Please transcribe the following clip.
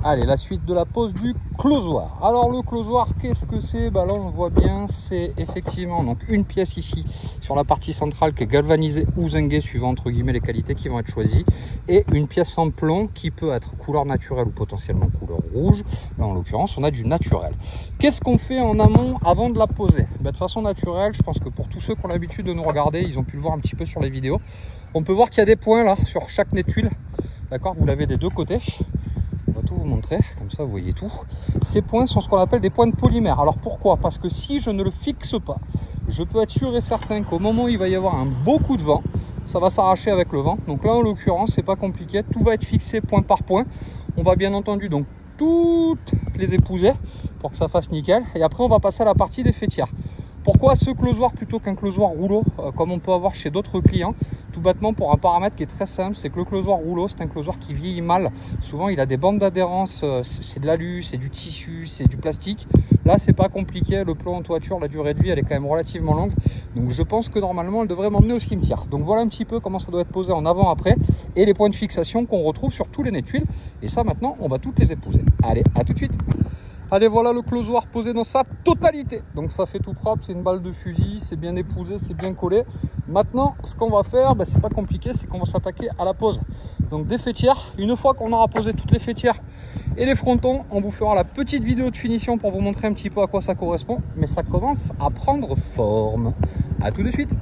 Allez, la suite de la pose du closoir. Alors le closoir, qu'est-ce que c'est? Bah là on voit bien, c'est effectivement donc une pièce ici sur la partie centrale qui est galvanisée ou zinguée suivant entre guillemets les qualités qui vont être choisies, et une pièce en plomb qui peut être couleur naturelle ou potentiellement couleur rouge. Là en l'occurrence on a du naturel. Qu'est-ce qu'on fait en amont avant de la poser? Bah, de façon naturelle, je pense que pour tous ceux qui ont l'habitude de nous regarder, ils ont pu le voir un petit peu sur les vidéos. On peut voir qu'il y a des points là sur chaque nez de tuile. D'accord, vous l'avez des deux côtés. On va tout vous montrer, comme ça vous voyez tout. Ces points sont ce qu'on appelle des points de polymère. Alors pourquoi? Parce que si je ne le fixe pas, je peux être sûr et certain qu'au moment où il va y avoir un beau coup de vent, ça va s'arracher avec le vent. Donc là en l'occurrence c'est pas compliqué, tout va être fixé point par point. On va bien entendu donc toutes les épouser pour que ça fasse nickel. Et après on va passer à la partie des fêtières. Pourquoi ce closoir plutôt qu'un closoir rouleau comme on peut avoir chez d'autres clients? Tout bêtement pour un paramètre qui est très simple, c'est que le closoir rouleau, c'est un closoir qui vieillit mal. Souvent il a des bandes d'adhérence, c'est de l'alu, c'est du tissu, c'est du plastique. Là c'est pas compliqué, le plomb en toiture, la durée de vie elle est quand même relativement longue. Donc je pense que normalement elle devrait m'emmener au cimetière. Donc voilà un petit peu comment ça doit être posé en avant-après et les points de fixation qu'on retrouve sur tous les nez de tuiles. Et ça maintenant on va toutes les épouser. Allez, à tout de suite. Allez, voilà le closoir posé dans sa totalité. Donc ça fait tout propre, c'est une balle de fusil, c'est bien épousé, c'est bien collé. Maintenant, ce qu'on va faire, c'est pas compliqué, c'est qu'on va s'attaquer à la pose. Donc des fêtières. Une fois qu'on aura posé toutes les fêtières et les frontons, on vous fera la petite vidéo de finition pour vous montrer un petit peu à quoi ça correspond. Mais ça commence à prendre forme. À tout de suite.